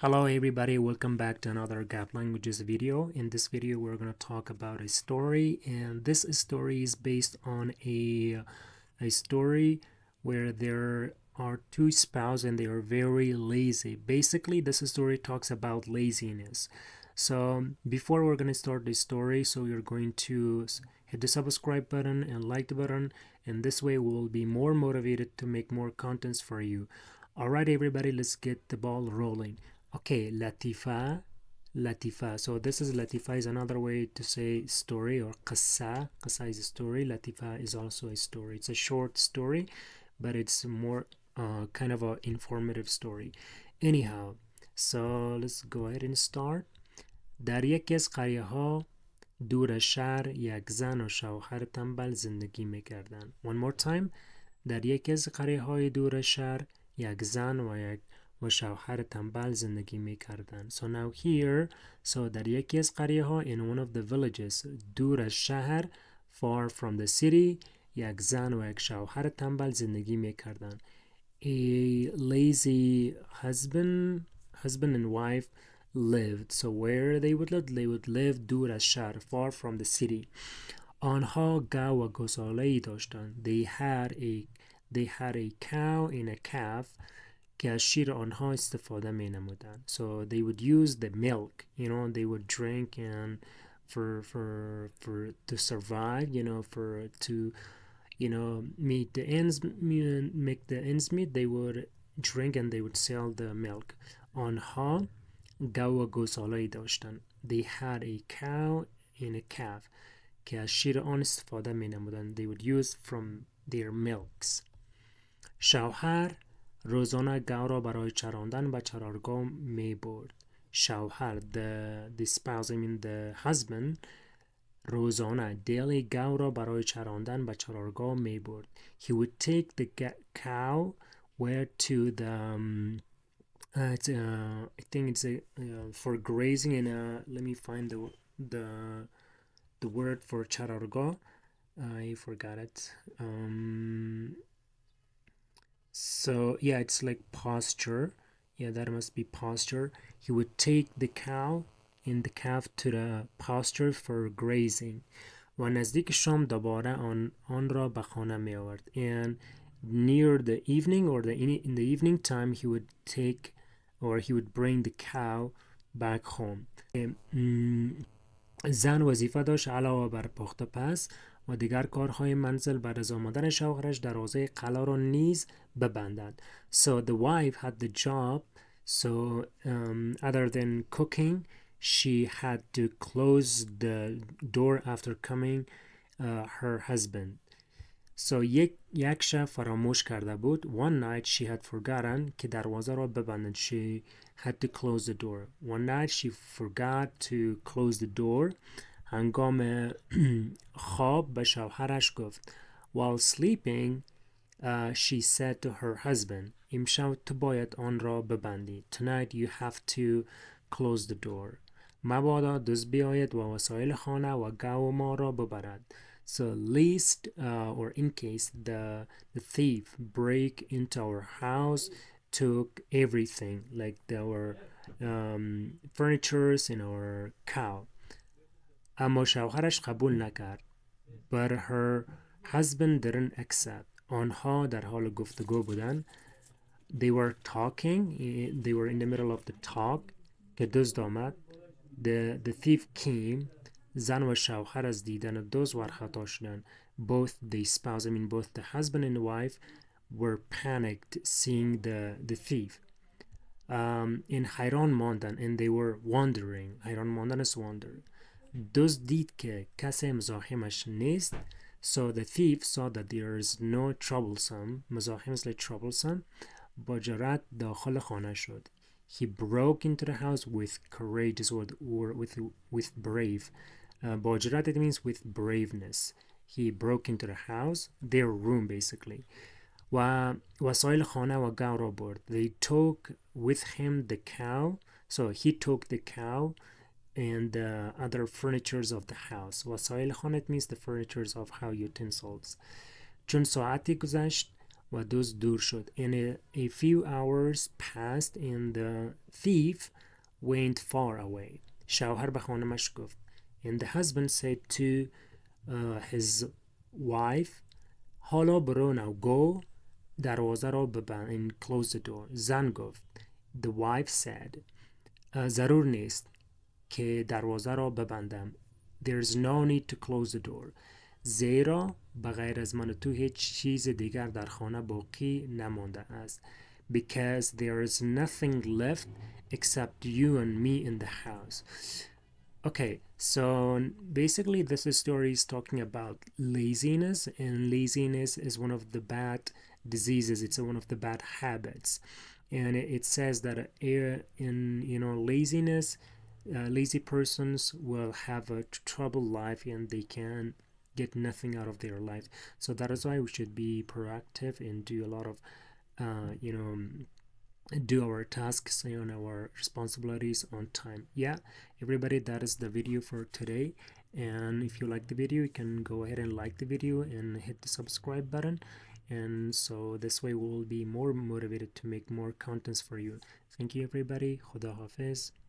Hello everybody, welcome back to another Gap Languages video. In this video we're going to talk about a story, and this story is based on a story where there are two spouses and they are very lazy. Basically this story talks about laziness. So before we're going to start the story, so you're going to hit the subscribe button and like the button, and this way we'll be more motivated to make more contents for you. Alright everybody, let's get the ball rolling. Okay, Latifa, Latifa. So this is Latifa is another way to say story, or qassa. Qassa is a story. Latifa is also a story. It's a short story, but it's more kind of a informative story. Anyhow, so let's go ahead and start. در یکی از قریه ها دور شهر یک زن و شوهر تنبل زندگی میکردن. One more time. در یکی از قریه های دور شهر یک زن و شوهر تنبل زندگی میکردن. So now here, so در یکی از قریه ها, in one of the villages, دور از شهر, far from the city, یک زن و یک شوهر تنبل زندگی میکردن. A lazy husband and wife lived. So where they would live دور از شهر, far from the city. آنها گاو و گوساله‌ای داشتند. They had a cow and a calf که از شیر آنها استفاده می نمودند. So they would use the milk, they would drink, and for to survive, for to make the ends meet, they would drink and they would sell the milk. آنها گاو و گوساله‌ای داشتند. They had a cow and a calf که از شیر آن استفاده می نمودند. They would use from their milks. شوهر روزانه گاو را برای چراندن به چرارگاه می برد. شوهر, the spouse, I mean the husband, روزانه daily گاو را برای چراندن به چرارگاه می برد. He would take the cow where to the I think it's for grazing, and let me find the word for چرارگاه. I forgot it. So yeah, it's like pasture. Yeah, that must be pasture. He would take the cow and the calf to the pasture for grazing. و نزدیک شام دوباره آن را به خانه می آورد. And near the evening, or in the evening time, he would take, or he would bring the cow back home. زن وظیفه داشت علاوه بر پخت پس و دیگر کارهای منزل بعد از آمدن شوهرش دروازه قلا را نیز ببندد. So the wife had the job, so other than cooking, she had to close the door after coming her husband. So یک شب فراموش کرده بود. One night she had forgotten که دروازه را ببندد. She had to close the door. One night she forgot to close the door. هنگام خواب به شوهرش گفت. While sleeping, she said to her husband, امشب تو باید آن را ببندی. Tonight you have to close the door. مبادا دزد بیاید و وسایل خانه و گاو ما را ببرد. So lest, or in case the thief break into our house, took everything, like our furnitures and our cow. اما شوهرش قبول نکرد. But her husband didn't accept. آنها در حال گفتگو بودن. They were talking. They were in the middle of the talk. که دزد آمد. The thief came. زن و شوهر از دیدن دزد ورخطا شدند. Both the spouse, I mean both the husband and the wife, were panicked seeing the thief. In حیران ماندن, and they were wondering. حیران ماندن is wonder. دزد دید که کسی مزاحمش نیست. So the thief saw that there is no troublesome. مزاحم is like troublesome. با جرأت داخل خانه شد. He broke into the house with courageous, or with brave. با جرأت, it means with braveness. He broke into the house, their room basically. و وسایل خانه و گاو را برد. They took with him the cow. So he took the cow and the other furnitures of the house. وسایل خانه, it means the furnitures of how utensils. چون ساعتی گذشت و دزد دور شد. And a few hours passed and the thief went far away. شوهر به خانمش گفت. And the husband said to his wife, حالا برو now go دروازه را ببند and close the door. زن گفت. The wife said ضرور نیست که دروازه را ببندم. There's no need to close the door. زیرا بغیر از من و تو هیچ چیز دیگر در خانه باقی نمانده است. Because there is nothing left except you and me in the house. Okay, so basically this story is talking about laziness, and laziness is one of the bad diseases. It's one of the bad habits, and it says that in laziness, lazy persons will have a troubled life and they can get nothing out of their life. So that is why we should be proactive and do a lot of do our tasks and our responsibilities on time. Yeah, everybody, that is the video for today. And if you like the video, you can go ahead and like the video and hit the subscribe button, and so this way we will be more motivated to make more contents for you. Thank you everybody. Khuda Hafiz.